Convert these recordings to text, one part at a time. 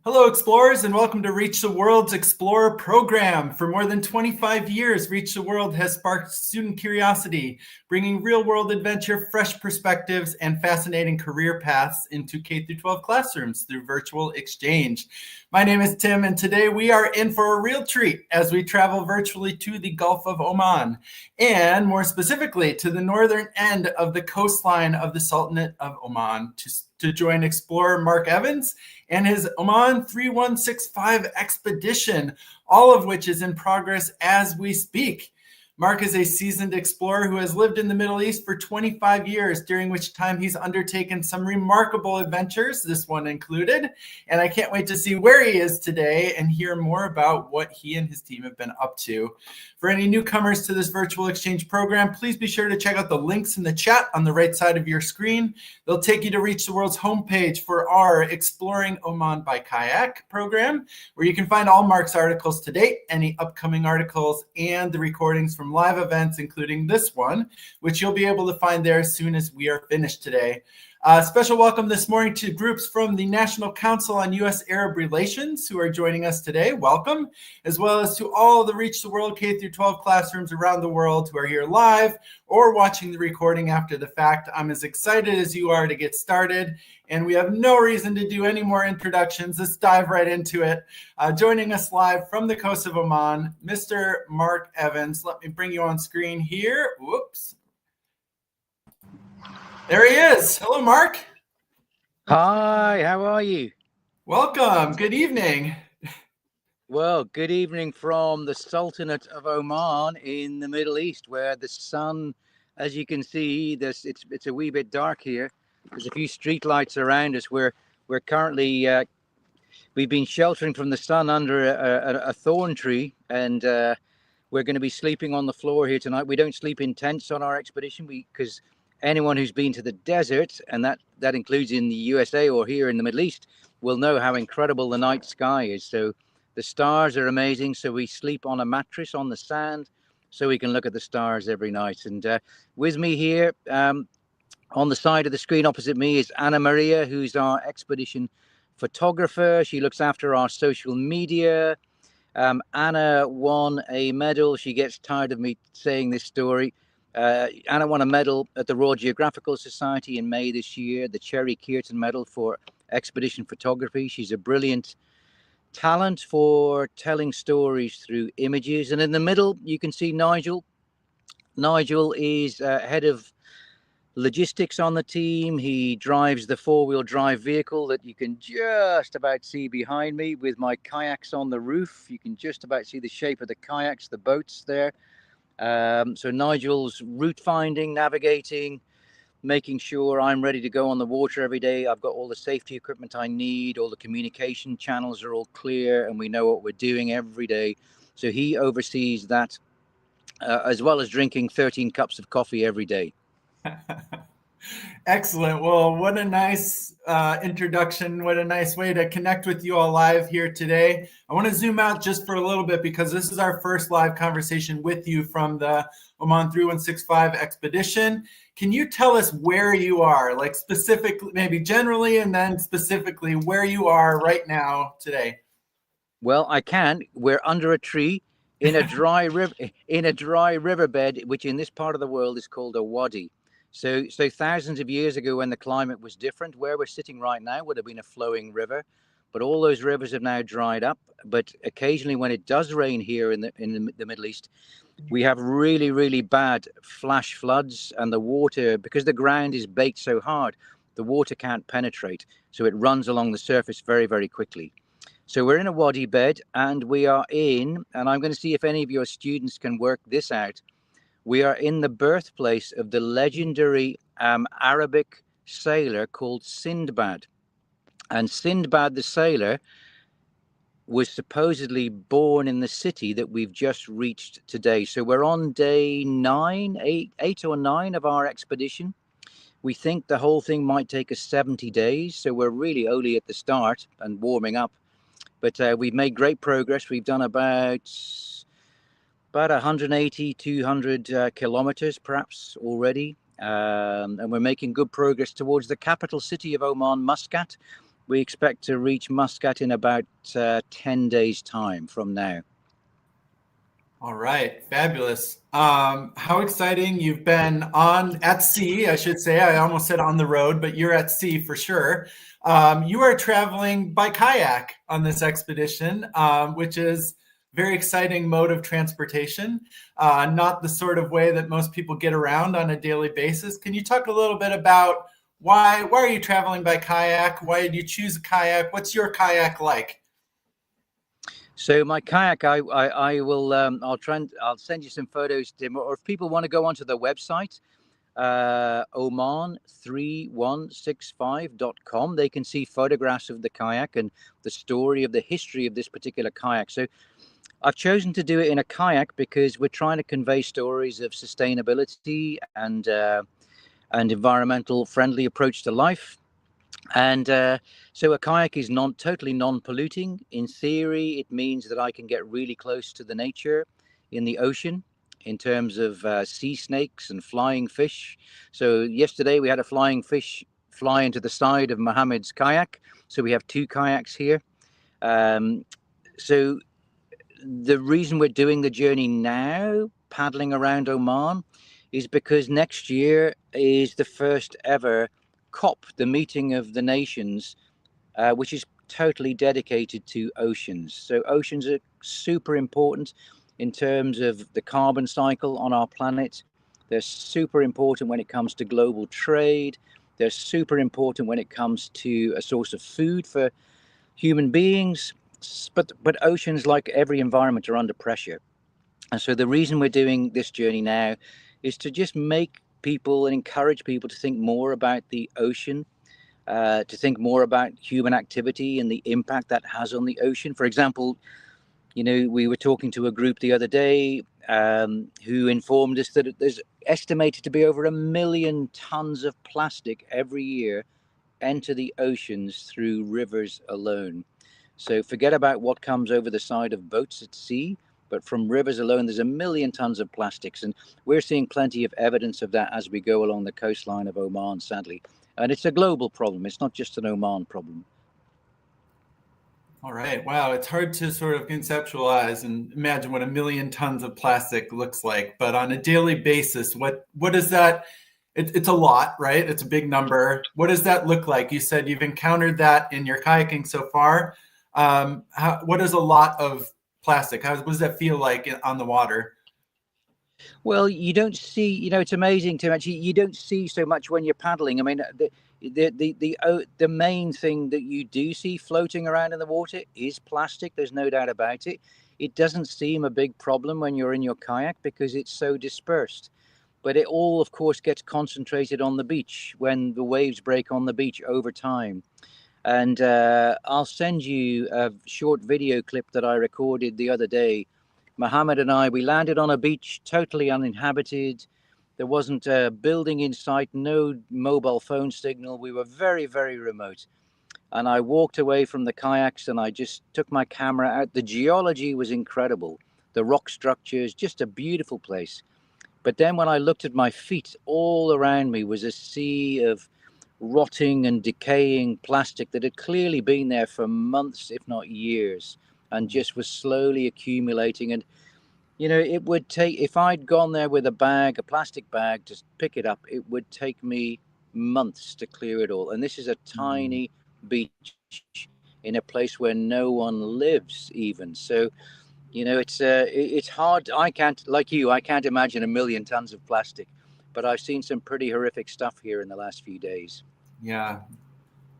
Hello, explorers, and welcome to Reach the World's Explorer program. For more than 25 years, Reach the World has sparked student curiosity, bringing real-world adventure, fresh perspectives, and fascinating career paths into K-12 classrooms through virtual exchange. My name is Tim, and today we are in for a real treat as we travel virtually to the Gulf of Oman, and more specifically to the northern end of the coastline of the Sultanate of Oman to join explorer Mark Evans and his Oman 3165 expedition, all of which is in progress as we speak. Mark is a seasoned explorer who has lived in the Middle East for 25 years, during which time he's undertaken some remarkable adventures, this one included. And I can't wait to see where he is today and hear more about what he and his team have been up to. For any newcomers to this virtual exchange program, please be sure to check out the links in the chat on the right side of your screen. They'll take you to Reach the World's homepage for our Exploring Oman by Kayak program, where you can find all Mark's articles to date, any upcoming articles, and the recordings from live events, including this one, which you'll be able to find there as soon as we are finished today. Special welcome this morning to groups from the National Council on U.S.-Arab Relations who are joining us today. Welcome, as well as to all the Reach the World K-12 classrooms around the world who are here live or watching the recording after the fact. I'm as excited as you are to get started, and we have no reason to do any more introductions. Let's dive right into it. Joining us live from the coast of Oman, Mr. Mark Evans. Let me bring you on screen here. Whoops. There he is. Hello, Mark. Hi, how are you? Welcome. Good evening. Well, good evening from the Sultanate of Oman in the Middle East, where the sun, as you can see, it's a wee bit dark here. There's a few street lights around us. We're currently we've been sheltering from the sun under a thorn tree, and we're going to be sleeping on the floor here tonight. We don't sleep in tents on our expedition because anyone who's been to the desert, and that includes in the USA or here in the Middle East, will know how incredible the night sky is. So the stars are amazing. So we sleep on a mattress on the sand so we can look at the stars every night. And with me here on the side of the screen opposite me is Anna Maria, who's our expedition photographer. She looks after our social media. Anna won a medal. She gets tired of me saying this story. Anna won a medal at the Royal Geographical Society in May this year, the Cherry Kearton Medal for expedition photography. She's a brilliant talent for telling stories through images. And in the middle, you can see Nigel. Nigel is head of logistics on the team. He drives the four-wheel drive vehicle that you can just about see behind me with my kayaks on the roof. You can just about see the shape of the kayaks, the boats there. So Nigel's route finding, navigating, making sure I'm ready to go on the water every day. I've got all the safety equipment I need, all the communication channels are all clear, and we know what we're doing every day. So he oversees that, as well as drinking 13 cups of coffee every day. Excellent. Well, what a nice introduction. What a nice way to connect with you all live here today. I want to zoom out just for a little bit because this is our first live conversation with you from the Oman 3165 expedition. Can you tell us where you are, like specifically, maybe generally, and then specifically where you are right now today? Well, I can. We're under a tree in a dry riverbed, which in this part of the world is called a wadi. So thousands of years ago, when the climate was different, where we're sitting right now would have been a flowing river, but all those rivers have now dried up. But occasionally, when it does rain here in the Middle East, we have really, really bad flash floods, and the water, because the ground is baked so hard, the water can't penetrate, so it runs along the surface very, very quickly. So we're in a wadi bed, and we are in, and I'm going to see if any of your students can work this out. We are in the birthplace of the legendary Arabic sailor called Sindbad. And Sindbad the sailor was supposedly born in the city that we've just reached today. So we're on day 8 or 9 of our expedition. We think the whole thing might take us 70 days. So we're really only at the start and warming up. But we've made great progress. We've done about 180, 200 kilometers perhaps already. And we're making good progress towards the capital city of Oman, Muscat, we expect to reach Muscat in about 10 days time from now. All right, fabulous. How exciting. You've been at sea, I should say. I almost said on the road, but you're at sea for sure. You are traveling by kayak on this expedition, which is a very exciting mode of transportation, not the sort of way that most people get around on a daily basis. Can you talk a little bit about why are you traveling by kayak? Why did you choose a kayak? What's your kayak like? So my kayak, I will, I'll send you some photos, Tim, or if people want to go onto the website, Oman3165.com, they can see photographs of the kayak and the story of the history of this particular kayak. So I've chosen to do it in a kayak because we're trying to convey stories of sustainability and environmental friendly approach to life. And so a kayak is totally non-polluting. In theory, it means that I can get really close to the nature in the ocean in terms of sea snakes and flying fish. So yesterday we had a flying fish fly into the side of Mohammed's kayak. So we have two kayaks here. So the reason we're doing the journey now, paddling around Oman, is because next year is the first ever COP, the meeting of the nations, which is totally dedicated to oceans. So oceans are super important in terms of the carbon cycle on our planet. They're super important when it comes to global trade. They're super important when it comes to a source of food for human beings. But oceans, like every environment, are under pressure. And so the reason we're doing this journey now is to just make people and encourage people to think more about the ocean, to think more about human activity and the impact that has on the ocean. For example, we were talking to a group the other day who informed us that there's estimated to be over 1 million tons of plastic every year enter the oceans through rivers alone. So forget about what comes over the side of boats at sea, but from rivers alone, there's 1 million tons of plastics. And we're seeing plenty of evidence of that as we go along the coastline of Oman, sadly. And it's a global problem. It's not just an Oman problem. All right. Wow. It's hard to sort of conceptualize and imagine what 1 million tons of plastic looks like. But on a daily basis, what is that? It's a lot, right? It's a big number. What does that look like? You said you've encountered that in your kayaking so far. What is a lot of plastic? What does that feel like on the water? Well, you don't see, it's amazing to actually, you don't see so much when you're paddling. I mean, the main thing that you do see floating around in the water is plastic. There's no doubt about it. It doesn't seem a big problem when you're in your kayak because it's so dispersed. But it all, of course, gets concentrated on the beach when the waves break on the beach over time. And I'll send you a short video clip that I recorded the other day. Mohammed and I, we landed on a beach totally uninhabited. There wasn't a building in sight, no mobile phone signal. We were very, very remote. And I walked away from the kayaks and I just took my camera out. The geology was incredible. The rock structures, just a beautiful place. But then when I looked at my feet, all around me was a sea of rotting and decaying plastic that had clearly been there for months, if not years, and just was slowly accumulating. And, it would take, if I'd gone there with a plastic bag, to pick it up, it would take me months to clear it all. And this is a tiny beach in a place where no one lives even. So, it's hard. I can't, like you, I can't imagine 1 million tons of plastic, but I've seen some pretty horrific stuff here in the last few days. Yeah.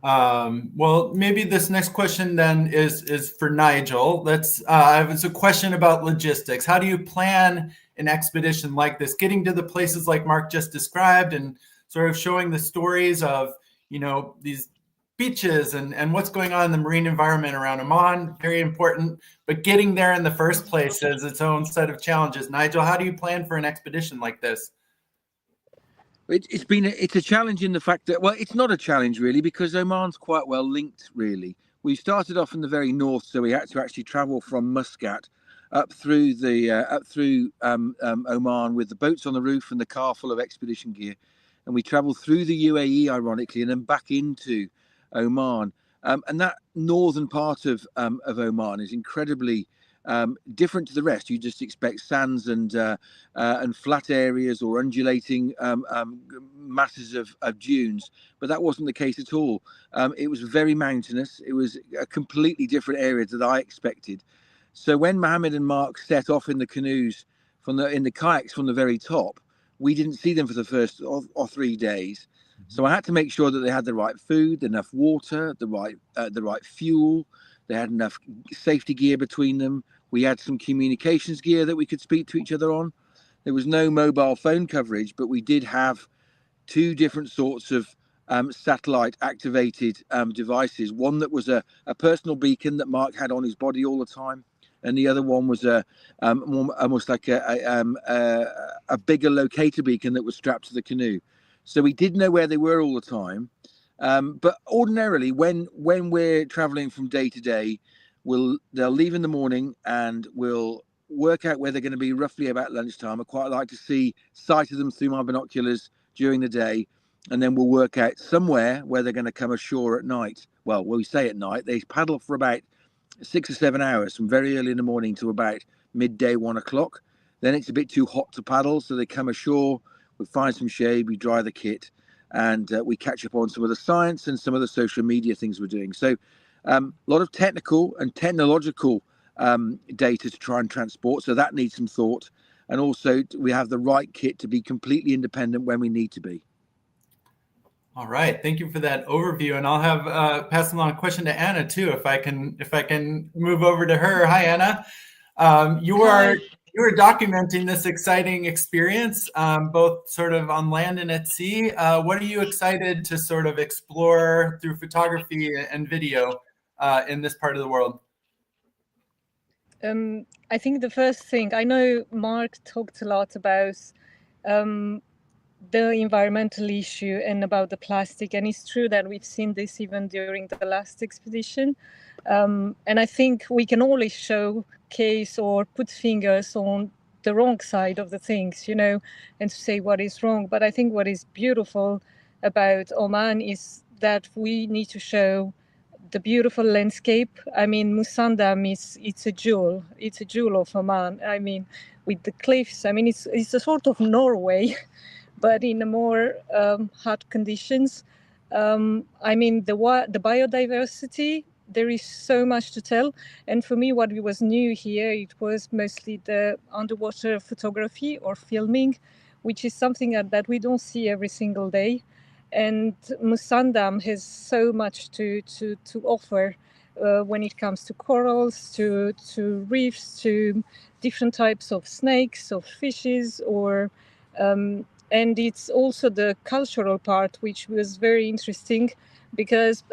Well, maybe this next question then is for Nigel. It's a question about logistics. How do you plan an expedition like this, getting to the places like Mark just described and sort of showing the stories of, these beaches and what's going on in the marine environment around Oman, very important, but getting there in the first place is its own set of challenges. Nigel, how do you plan for an expedition like this? It's a challenge in the fact that, well, it's not a challenge really, because Oman's quite well linked really. We started off in the very north, so we had to actually travel from Muscat up through Oman with the boats on the roof and the car full of expedition gear, and we travelled through the UAE, ironically, and then back into Oman. And that northern part of Oman is incredibly different to the rest. You just expect sands and flat areas or undulating masses of dunes, but that wasn't the case at all. It was very mountainous. It was a completely different area that I expected. So when Mohammed and Mark set off in the canoes in the kayaks from the very top, we didn't see them for the first or 3 days. So I had to make sure that they had the right food, enough water, the right fuel. They had enough safety gear between them. We had some communications gear that we could speak to each other on. There was no mobile phone coverage, but we did have 2 different sorts of satellite activated devices. One that was a personal beacon that Mark had on his body all the time, and the other one was almost like a bigger locator beacon that was strapped to the canoe. So we did know where they were all the time. But ordinarily, when we're traveling from day to day, they'll leave in the morning and we'll work out where they're going to be roughly about lunchtime. I quite like to see sight of them through my binoculars during the day, and then we'll work out somewhere where they're going to come ashore at night. Well, when we say at night, they paddle for about 6 or 7 hours, from very early in the morning to about midday, 1 o'clock. Then it's a bit too hot to paddle, so they come ashore. We find some shade, we dry the kit, and we catch up on some of the science and some of the social media things we're doing. So a lot of technical and technological data to try and transport, so that needs some thought. And also we have the right kit to be completely independent when we need to be. All right, thank you for that overview, and I'll have pass along a question to Anna too, if I can move over to her. Hi, Anna. You are documenting this exciting experience, both sort of on land and at sea. What are you excited to sort of explore through photography and video in this part of the world? I think the first thing, I know Mark talked a lot about the environmental issue and about the plastic, and it's true that we've seen this even during the last expedition. And I think we can always showcase or put fingers on the wrong side of the things, you know, and to say what is wrong. But I think what is beautiful about Oman is that we need to show the beautiful landscape. I mean, Musandam it's a jewel. It's a jewel of Oman. I mean, with the cliffs. I mean, it's a sort of Norway, but in a more hot conditions. I mean, the biodiversity. There is so much to tell. And for me, what was new here, it was mostly the underwater photography or filming, which is something that we don't see every single day. And Musandam has so much to offer when it comes to corals, to reefs, to different types of snakes, of fishes, or and it's also the cultural part, which was very interesting, because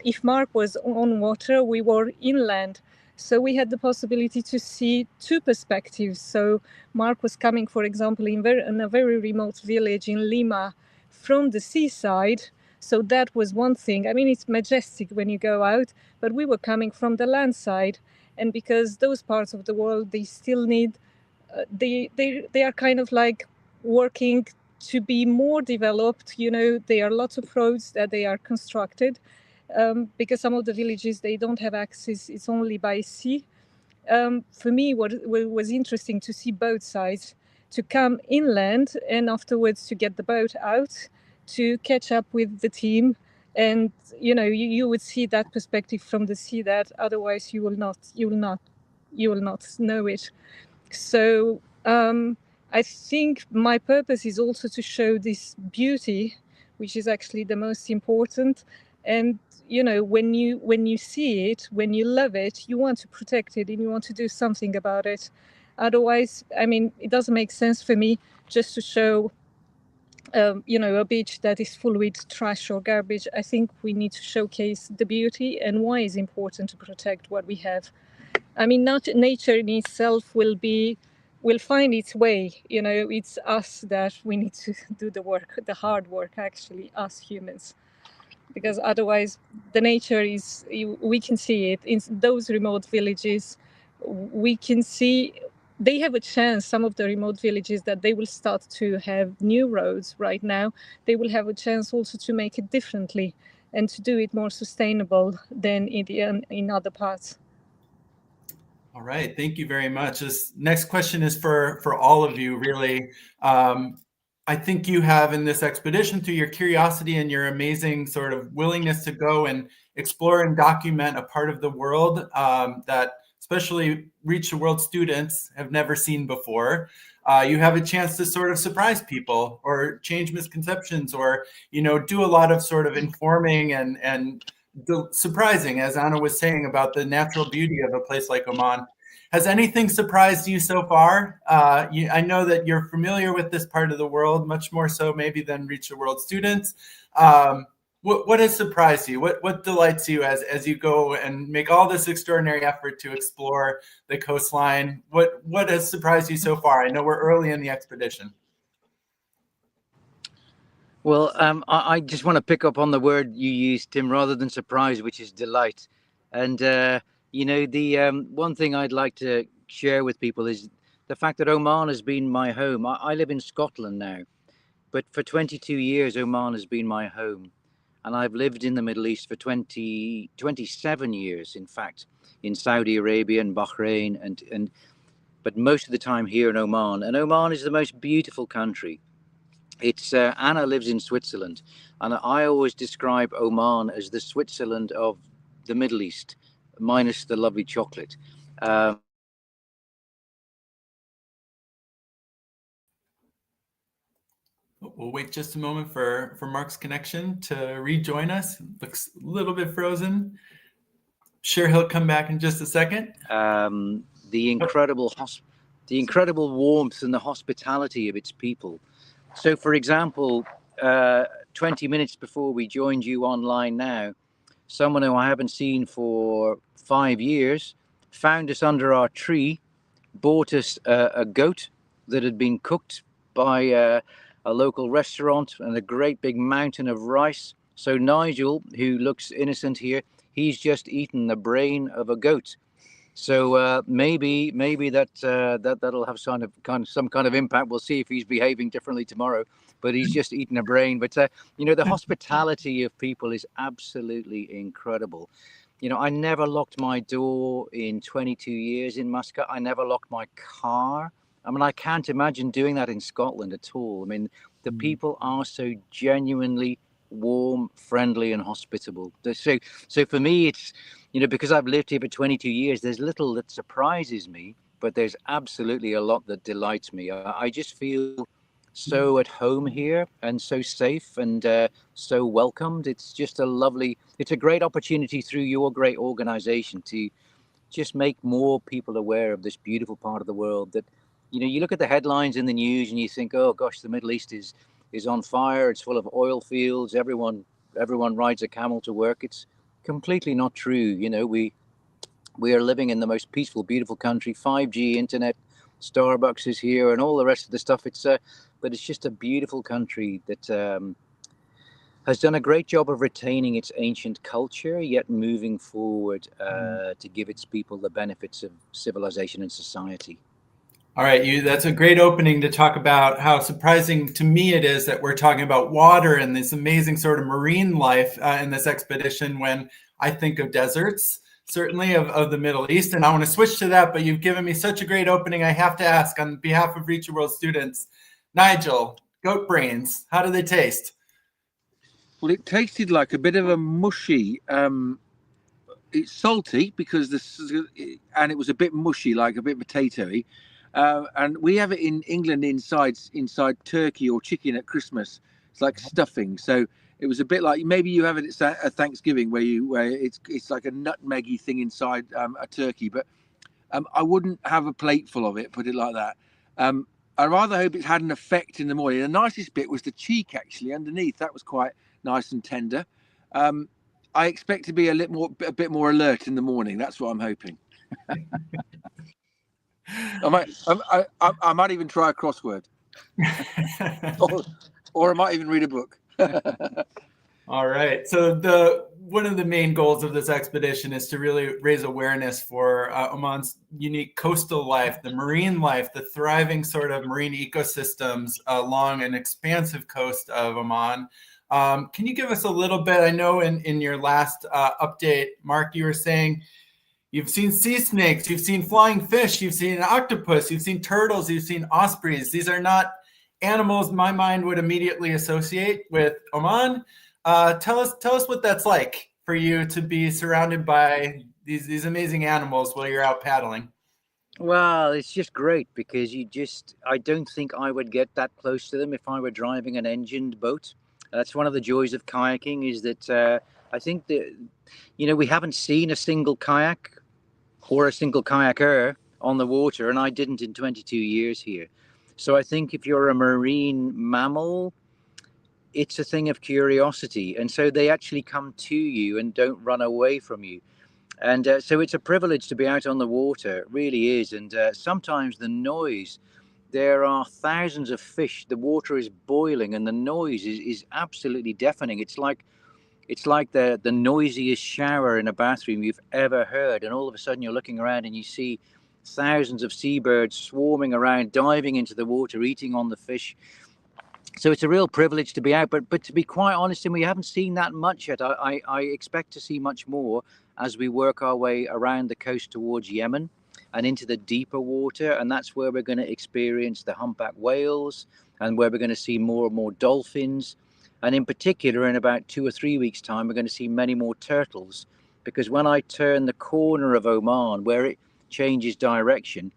if Mark was on water, we were inland. So we had the possibility to see 2 perspectives. So Mark was coming, for example, in a very remote village in Lima from the seaside. So that was one thing. I mean, it's majestic when you go out, but we were coming from the land side. And because those parts of the world, they still need, they are kind of like working to be more developed. You know, there are lots of roads that they are constructed. Because some of the villages, they don't have access, it's only by sea. For me, what was interesting to see both sides, to come inland and afterwards to get the boat out, to catch up with the team. And, you know, you would see that perspective from the sea that otherwise you will not know it. So I think my purpose is also to show this beauty, which is actually the most important. And you know, when you see it, when you love it, you want to protect it and you want to do something about it. Otherwise, I mean, it doesn't make sense for me just to show, you know, a beach that is full with trash or garbage. I think we need to showcase the beauty and why it's important to protect what we have. I mean, nature in itself will find its way. You know, it's us that we need to do the work, the hard work, actually, us humans. Because otherwise the nature is, we can see it in those remote villages. We can see they have a chance, some of the remote villages, that they will start to have new roads right now. They will have a chance also to make it differently. and to do it more sustainable than in other parts. All right, thank you very much. This next question is for all of you, really. I think you have in this expedition, through your curiosity and your amazing sort of willingness to go and explore and document a part of the world that especially Reach the World students have never seen before. You have a chance to sort of surprise people or change misconceptions, or, you know, do a lot of sort of informing and surprising, as Anna was saying, about the natural beauty of a place like Oman. Has anything surprised you so far? I know that you're familiar with this part of the world, much more so maybe than Reach the World students. What has surprised you? What delights you as you go and make all this extraordinary effort to explore the coastline? What has surprised you so far? I know we're early in the expedition. Well, I just want to pick up on the word you used, Tim, rather than surprise, which is delight. And, you know, the one thing I'd like to share with people is the fact that Oman has been my home. I live in Scotland now, but for 22 years, Oman has been my home. And I've lived in the Middle East for 27 years, in fact, in Saudi Arabia and Bahrain, but most of the time here in Oman. And Oman is the most beautiful country. It's Anna lives in Switzerland, and I always describe Oman as the Switzerland of the Middle East, minus the lovely chocolate. We'll wait just a moment for Mark's connection to rejoin us. Looks a little bit frozen. Sure, he'll come back in just a second. The incredible warmth and the hospitality of its people. So, for example, 20 minutes before we joined you online now, someone who I haven't seen for 5 years found us under our tree, bought us a goat that had been cooked by a local restaurant, and a great big mountain of rice. So Nigel, who looks innocent here, he's just eaten the brain of a goat. So maybe that'll have some kind of impact. We'll see if he's behaving differently tomorrow. But he's just eaten a brain. But you know, the hospitality of people is absolutely incredible. You know, I never locked my door in 22 years in Muscat. I never locked my car. I mean, I can't imagine doing that in Scotland at all. I mean, the people are so genuinely warm, friendly, and hospitable. So for me, it's, you know, because I've lived here for 22 years, there's little that surprises me, but there's absolutely a lot that delights me. I just feel so at home here and so safe and so welcomed. It's just it's a great opportunity through your great organization to just make more people aware of this beautiful part of the world that, you know, you look at the headlines in the news and you think, oh gosh, the Middle East is on fire. It's full of oil fields. Everyone rides a camel to work. It's completely not true. You know, we are living in the most peaceful, beautiful country. 5G internet, Starbucks is here, and all the rest of the stuff. But it's just a beautiful country that has done a great job of retaining its ancient culture, yet moving forward to give its people the benefits of civilization and society. All right, that's a great opening to talk about how surprising to me it is that we're talking about water and this amazing sort of marine life in this expedition when I think of deserts, certainly of the Middle East. And I want to switch to that, but you've given me such a great opening. I have to ask on behalf of Reach the World students, Nigel, goat brains, how do they taste? Well, it tasted like a bit of a mushy, it's salty because and it was a bit mushy, like a bit potatoey. And we have it in England inside turkey or chicken at Christmas. It's like stuffing. So it was a bit like maybe you have it at Thanksgiving where it's like a nutmeggy thing inside a turkey. But I wouldn't have a plate full of it, put it like that. I rather hope it had an effect in the morning. The nicest bit was the cheek actually underneath. That was quite nice and tender. I expect to be a bit more alert in the morning. That's what I'm hoping. I might even try a crossword, or I might even read a book. All right. So one of the main goals of this expedition is to really raise awareness for Oman's unique coastal life, the marine life, the thriving sort of marine ecosystems along an expansive coast of Oman. Can you give us a little bit? I know in your last update, Mark, you were saying you've seen sea snakes, you've seen flying fish, you've seen an octopus, you've seen turtles, you've seen ospreys. These are not animals my mind would immediately associate with Oman. Tell us what that's like for you to be surrounded by these amazing animals while you're out paddling. Well, it's just great because I don't think I would get that close to them if I were driving an engined boat. That's one of the joys of kayaking, is that I think that, we haven't seen a single kayak or a single kayaker on the water, and I didn't in 22 years here. So I think if you're a marine mammal, it's a thing of curiosity. And so they actually come to you and don't run away from you. And so it's a privilege to be out on the water. It really is. And sometimes the noise, there are thousands of fish. The water is boiling and the noise is absolutely deafening. It's like the noisiest shower in a bathroom you've ever heard. And all of a sudden you're looking around and you see thousands of seabirds swarming around, diving into the water, eating on the fish. So it's a real privilege to be out. But to be quite honest, and we haven't seen that much yet. I expect to see much more as we work our way around the coast towards Yemen and into the deeper water. And that's where we're going to experience the humpback whales and where we're going to see more and more dolphins. And in particular, in about 2 or 3 weeks' time, we're going to see many more turtles, because when I turn the corner of Oman, where it changes direction,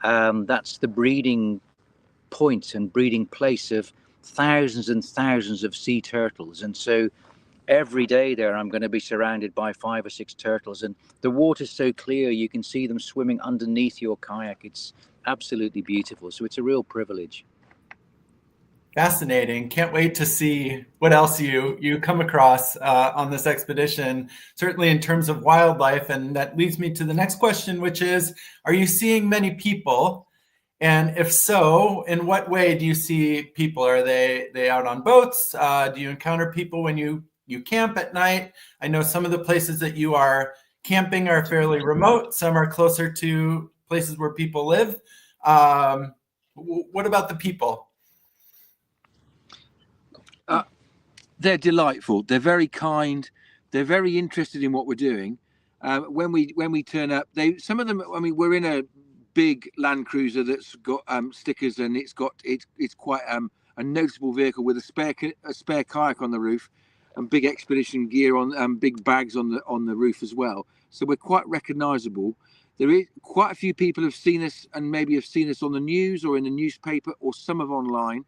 that's the breeding point and breeding place of thousands and thousands of sea turtles. And so every day there, I'm going to be surrounded by 5 or 6 turtles. And the water's so clear, you can see them swimming underneath your kayak. It's absolutely beautiful. So it's a real privilege. Fascinating. Can't wait to see what else you come across on this expedition, certainly in terms of wildlife. And that leads me to the next question, which is, are you seeing many people? And if so, in what way do you see people? Are they out on boats? Do you encounter people when you camp at night? I know some of the places that you are camping are fairly remote. Some are closer to places where people live. What about the people? They're delightful. They're very kind. They're very interested in what we're doing. When we turn up, some of them. I mean, we're in a big Land Cruiser that's got stickers, and it's quite a noticeable vehicle with a spare kayak on the roof and big expedition gear on, big bags on the roof as well. So we're quite recognisable. There is quite a few people have seen us and maybe have seen us on the news or in the newspaper, or some of online.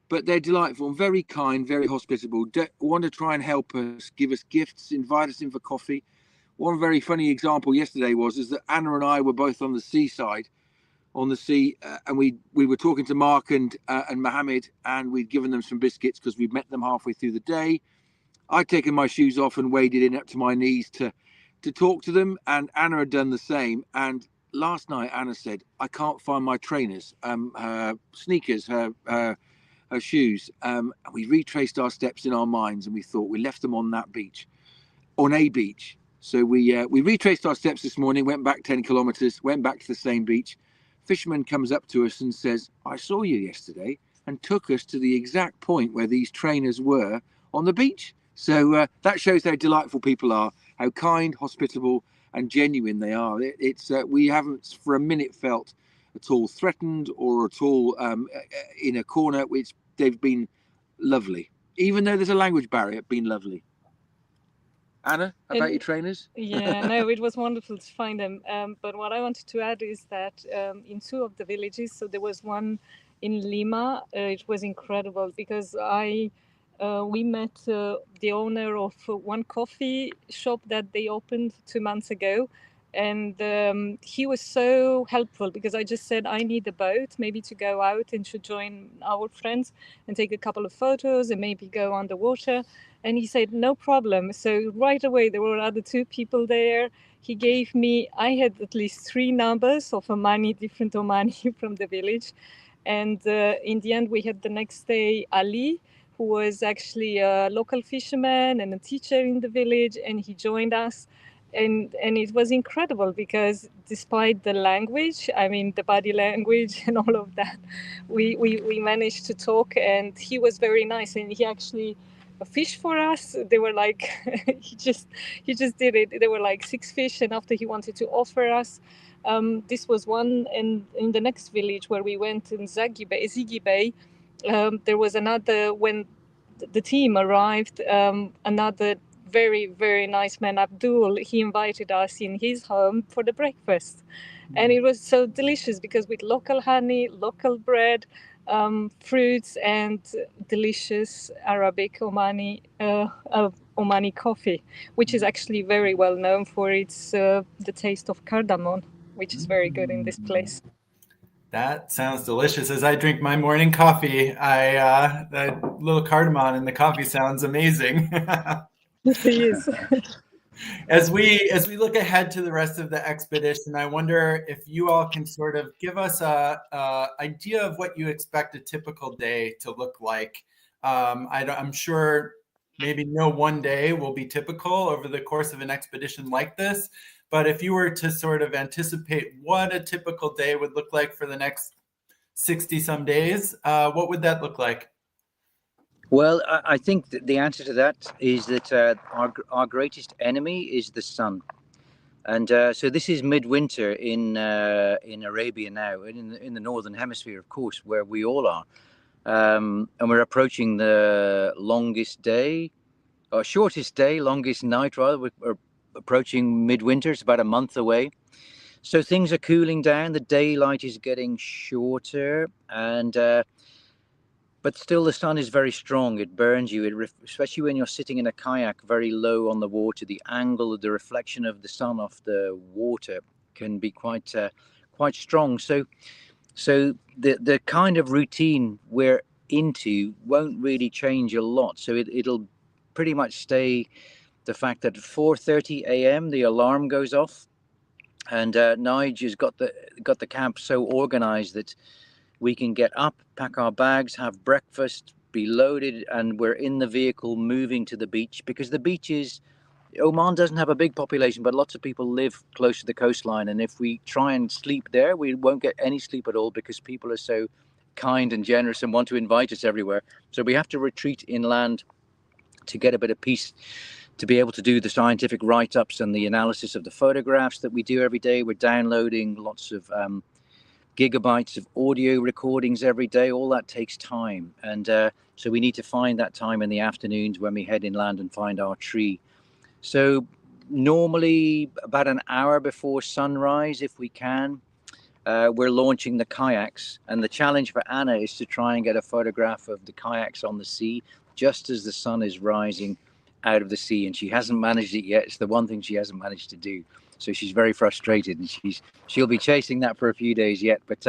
But they're delightful and very kind, very hospitable. Want to try and help us, give us gifts, invite us in for coffee. One very funny example yesterday is that Anna and I were both on the seaside, on the sea, and we were talking to Mark and Mohammed, and we'd given them some biscuits because we'd met them halfway through the day. I'd taken my shoes off and waded in up to my knees to talk to them, and Anna had done the same. And last night, Anna said, "I can't find my trainers, her sneakers, her shoes." And we retraced our steps in our minds, and we thought we left them on a beach. So we retraced our steps this morning, went back 10 kilometers, went back to the same beach. Fisherman comes up to us and says, "I saw you yesterday," and took us to the exact point where these trainers were on the beach. So that shows how delightful people are, how kind, hospitable, and genuine they are. We haven't for a minute felt at all threatened or at all in a corner. Which they've been lovely, even though there's a language barrier. Been lovely. Anna, about your trainers? Yeah, no, it was wonderful to find them. But what I wanted to add is that in 2 of the villages, so there was one in Lima. It was incredible because we met the owner of one coffee shop that they opened 2 months ago. And he was so helpful because I just said, I need a boat maybe to go out and to join our friends and take a couple of photos and maybe go underwater. And he said, no problem. So right away, there were other 2 people there. He gave me, I had at least 3 numbers of different Omani from the village. And in the end, we had the next day, Ali, who was actually a local fisherman and a teacher in the village. And he joined us. And it was incredible because despite the language, I mean, the body language and all of that, we managed to talk, and he was very nice. And he actually a fish for us. They were like, he just did it. There were like 6 fish, and after he wanted to offer us, this was one. And in the next village where we went in Ziggy Bay, there was another. When the team arrived, another very, very nice man, Abdul, he invited us in his home for the breakfast. And it was so delicious because with local honey, local bread, fruits, and delicious Arabic Omani coffee, which is actually very well known for its the taste of cardamom, which is very good in this place. That sounds delicious. As I drink my morning coffee, that little cardamom in the coffee sounds amazing. It is. As we look ahead to the rest of the expedition, I wonder if you all can sort of give us a idea of what you expect a typical day to look like. I'm sure maybe no one day will be typical over the course of an expedition like this, but if you were to sort of anticipate what a typical day would look like for the next 60 some days, what would that look like? Well, I think that the answer to that is that our greatest enemy is the sun. And so this is midwinter in Arabia now, in the northern hemisphere, of course, where we all are. And we're approaching the longest day, or shortest day, longest night, rather. We're approaching midwinter. It's about a month away. So things are cooling down. The daylight is getting shorter, and but still the sun is very strong. It burns you, especially when you're sitting in a kayak very low on the water. The angle of the reflection of the sun off the water can be quite strong. So the kind of routine we're into won't really change a lot. So it'll pretty much stay the fact that at 4:30 a.m. the alarm goes off, and Nigel's got the camp so organized that we can get up, pack our bags, have breakfast, be loaded, and we're in the vehicle moving to the beach, because the beaches, Oman doesn't have a big population, but lots of people live close to the coastline. And if we try and sleep there, we won't get any sleep at all, because people are so kind and generous and want to invite us everywhere. So we have to retreat inland to get a bit of peace, to be able to do the scientific write-ups and the analysis of the photographs that we do every day. We're downloading lots of gigabytes of audio recordings every day. All that takes time, and so we need to find that time in the afternoons when we head inland and find our tree. So normally about an hour before sunrise, if we can, we're launching the kayaks, and the challenge for Anna is to try and get a photograph of the kayaks on the sea just as the sun is rising out of the sea, and she hasn't managed it yet. It's the one thing she hasn't managed to do. So she's very frustrated, and she'll be chasing that for a few days yet. But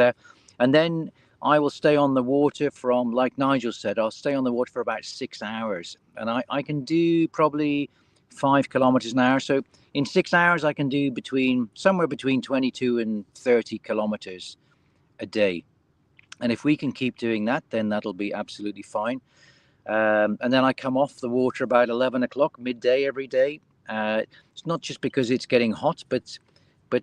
and then I will stay on the water from, like Nigel said, I'll stay on the water for about 6 hours, and I can do probably 5 kilometers an hour. So in 6 hours, I can do somewhere between 22 and 30 kilometers a day. And if we can keep doing that, then that'll be absolutely fine. And then I come off the water about 11 o'clock, midday every day. It's not just because it's getting hot, but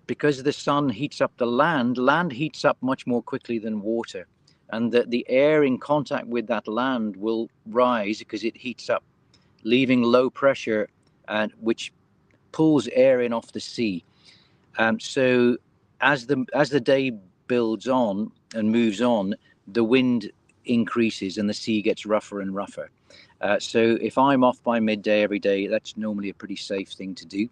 because the sun heats up the land heats up much more quickly than water. And the air in contact with that land will rise because it heats up, leaving low pressure, and which pulls air in off the sea. So as the day builds on and moves on, the wind increases and the sea gets rougher and rougher. So if I'm off by midday every day, that's normally a pretty safe thing to do.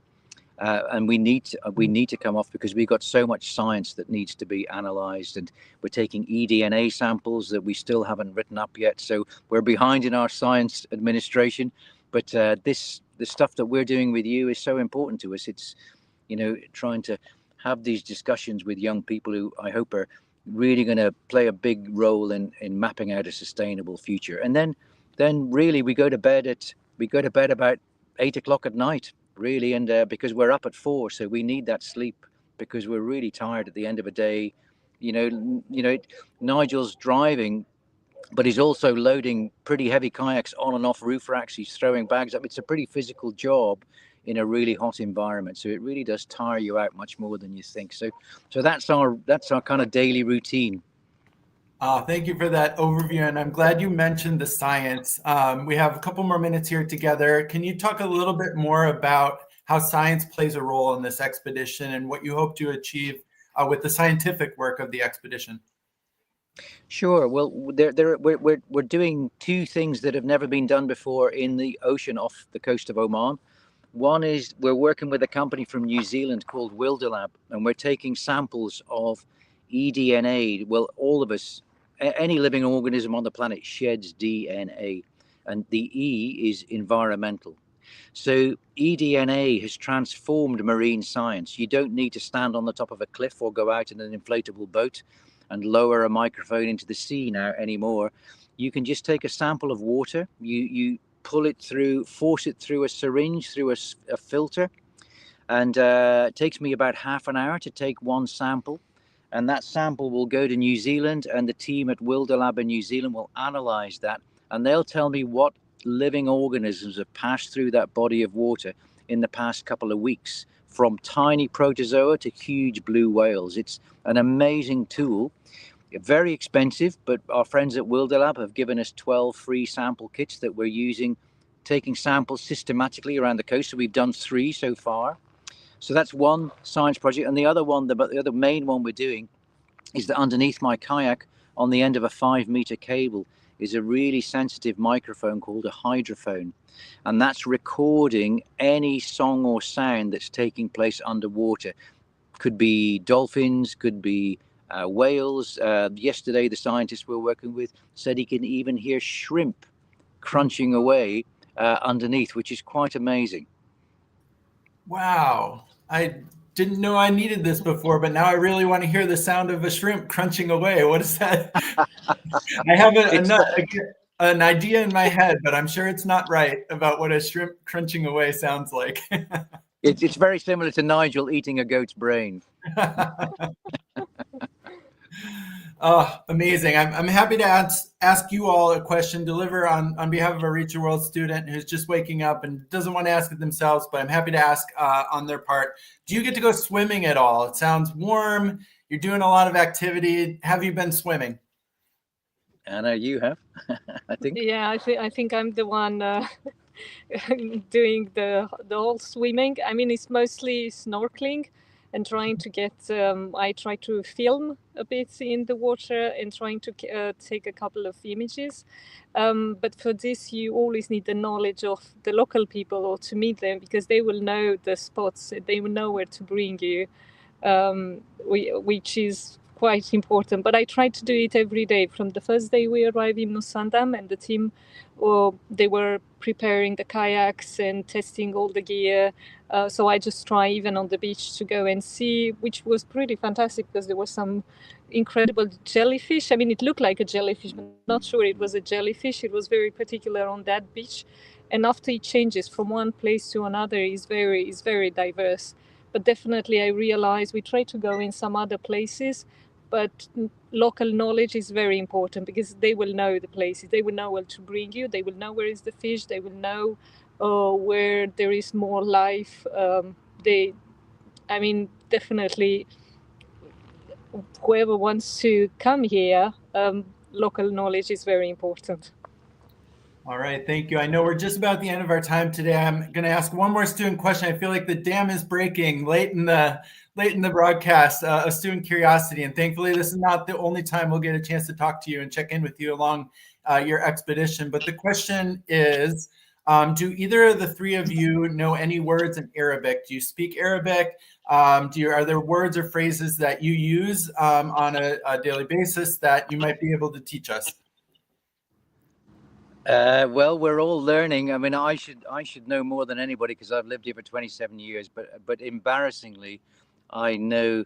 And we need to come off because we've got so much science that needs to be analysed, and we're taking eDNA samples that we still haven't written up yet. So we're behind in our science administration. But the stuff that we're doing with you is so important to us. It's, trying to have these discussions with young people who I hope are really going to play a big role in mapping out a sustainable future. And then really we go to bed about 8 o'clock at night, really, and because we're up at 4, so we need that sleep because we're really tired at the end of a day. Nigel's driving, but he's also loading pretty heavy kayaks on and off roof racks. He's throwing bags up. It's a pretty physical job in a really hot environment, so it really does tire you out much more than you think. So that's our kind of daily routine. Thank you for that overview, and I'm glad you mentioned the science. We have a couple more minutes here together. Can you talk a little bit more about how science plays a role in this expedition and what you hope to achieve with the scientific work of the expedition? Sure. Well, we're doing two things that have never been done before in the ocean off the coast of Oman. One is we're working with a company from New Zealand called Wilderlab, and we're taking samples of eDNA. Well, all of us, any living organism on the planet sheds DNA, and the E is environmental. So eDNA has transformed marine science. You don't need to stand on the top of a cliff or go out in an inflatable boat and lower a microphone into the sea now anymore. You can just take a sample of water, you pull it through, force it through a syringe, through a filter, and it takes me about half an hour to take one sample. And that sample will go to New Zealand, and the team at Wilderlab in New Zealand will analyze that, and they'll tell me what living organisms have passed through that body of water in the past couple of weeks, from tiny protozoa to huge blue whales. It's an amazing tool. Very expensive, but our friends at Wilderlab have given us 12 free sample kits that we're using, taking samples systematically around the coast. So we've done 3 so far. So that's one science project. And the other one, the other main one we're doing, is that underneath my kayak, on the end of a 5-meter cable, is a really sensitive microphone called a hydrophone. And that's recording any song or sound that's taking place underwater. Could be dolphins, could be whales. Yesterday, the scientist we're working with said he can even hear shrimp crunching away underneath, which is quite amazing. Wow. I didn't know I needed this before, but now I really want to hear the sound of a shrimp crunching away. What is that? I have an idea in my head, but I'm sure it's not right about what a shrimp crunching away sounds like. It's very similar to Nigel eating a goat's brain. Oh, amazing. I'm happy to ask you all a question, deliver on behalf of a Reach the World student who's just waking up and doesn't want to ask it themselves, but I'm happy to ask on their part. Do you get to go swimming at all? It sounds warm. You're doing a lot of activity. Have you been swimming? Anna, you have, I think. Yeah, I think I'm the one doing the whole swimming. I mean, it's mostly snorkeling and trying to get. I try to film a bit in the water and trying to take a couple of images. But for this, you always need the knowledge of the local people or to meet them, because they will know the spots. They will know where to bring you, which is quite important. But I try to do it every day. From the first day we arrived in Nusandam, and the team, they were preparing the kayaks and testing all the gear. So I just try even on the beach to go and see, which was pretty fantastic because there was some incredible jellyfish. I mean, it looked like a jellyfish, but not sure it was a jellyfish. It was very particular on that beach. And after it changes from one place to another, is very diverse. But definitely I realize we try to go in some other places, but local knowledge is very important because they will know the places. They will know where to bring you. They will know where is the fish. They will know where there is more life. Definitely, whoever wants to come here, local knowledge is very important. All right, thank you. I know we're just about the end of our time today. I'm going to ask one more student question. I feel like the dam is breaking late in the broadcast, a student curiosity. And thankfully, this is not the only time we'll get a chance to talk to you and check in with you along your expedition. But the question is, do either of the 3 of you know any words in Arabic? Do you speak Arabic? Are there words or phrases that you use on a daily basis that you might be able to teach us? Well, we're all learning. I mean, I should know more than anybody because I've lived here for 27 years. But embarrassingly, I know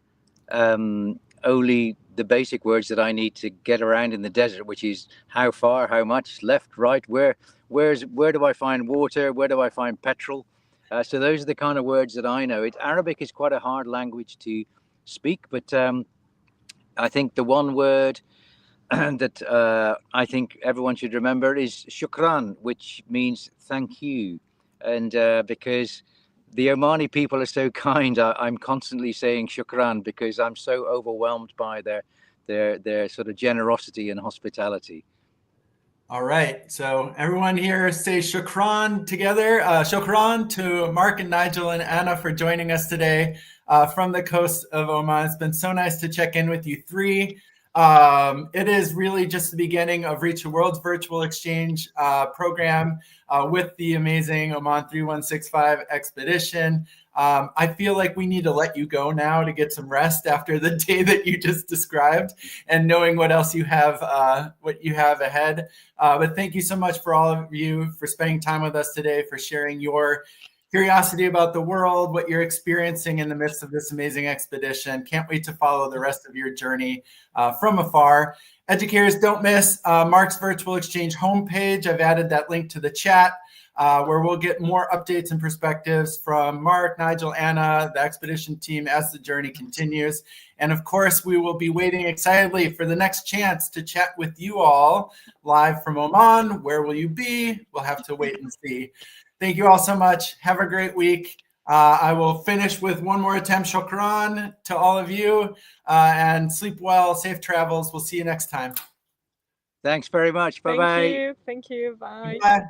only the basic words that I need to get around in the desert, which is how far, how much, left, right, where do I find water, where do I find petrol. So those are the kind of words that I know. Arabic is quite a hard language to speak, but I think the one word that I think everyone should remember is shukran, which means thank you. And because the Omani people are so kind, I'm constantly saying shukran because I'm so overwhelmed by their their sort of generosity and hospitality. All right. So everyone here say shukran together. Shukran to Mark and Nigel and Anna for joining us today from the coast of Oman. It's been so nice to check in with you three. It is really just the beginning of Reach the World's virtual exchange program with the amazing Oman 3165 expedition. I feel like we need to let you go now to get some rest after the day that you just described and knowing what else you have, ahead. But thank you so much for all of you for spending time with us today, for sharing your curiosity about the world, what you're experiencing in the midst of this amazing expedition. Can't wait to follow the rest of your journey from afar. Educators, don't miss Mark's Virtual Exchange homepage. I've added that link to the chat where we'll get more updates and perspectives from Mark, Nigel, Anna, the expedition team as the journey continues. And of course, we will be waiting excitedly for the next chance to chat with you all live from Oman. Where will you be? We'll have to wait and see. Thank you all so much. Have a great week. I will finish with one more attempt. Shukran to all of you and sleep well, safe travels. We'll see you next time. Thanks very much. Bye-bye. Thank you. Bye. Bye.